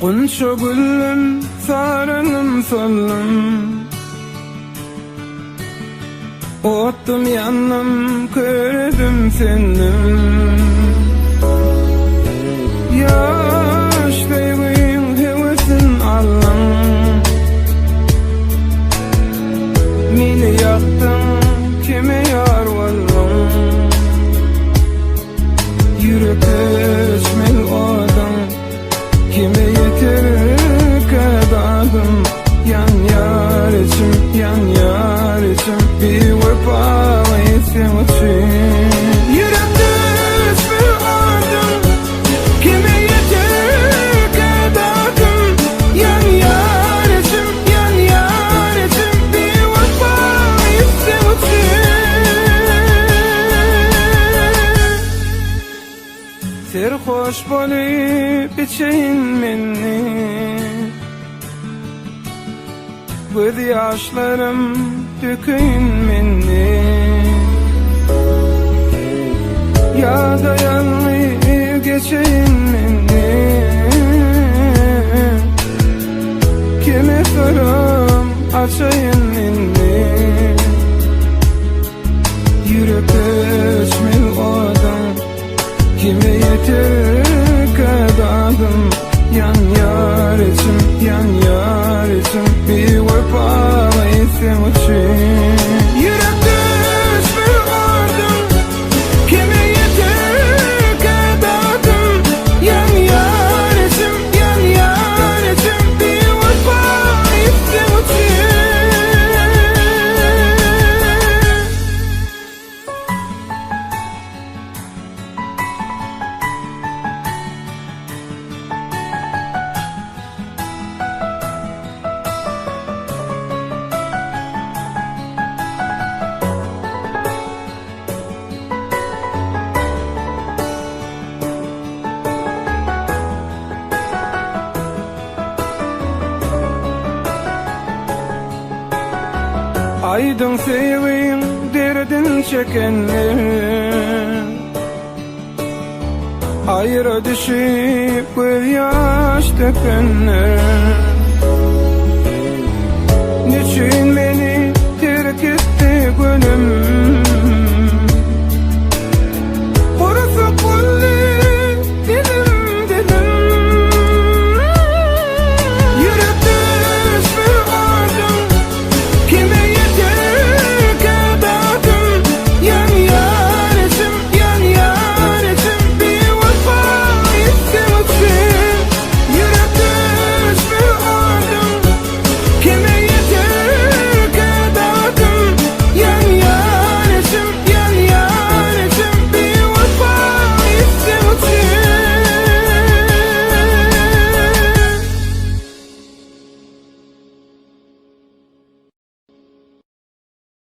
Gunça güllüm sarılım sollum, ottum yandım kördüm sendim. Yaştaygıyım hevesin allam, meni yaktın kime yar vallum. Yürek esmel adam kime yeter kadadım. Yan yar içim, yan yar içim, bir vefalı etsin için. Yürekte esmel adam kime yeter kadadım. Yan yar içim, yan yar içim, bir vefalı etsin için. Serhoş bolup içeyin meni, göz yaşlarım dökün meni. Ya da yalnız geçeyin meni, kime sorum açayın meni. Yürek esmel adam kime yeter kadadım. Yan yar içim, yan yar içim, bir vefalı etsin için. Yürekte esmel adam kime yeter kadadım. Yan yar içim, yan yar içim, bir vefalı etsin için. Aydın sevin derdin çekenler, ayrı düşüp göz yaş dökenler.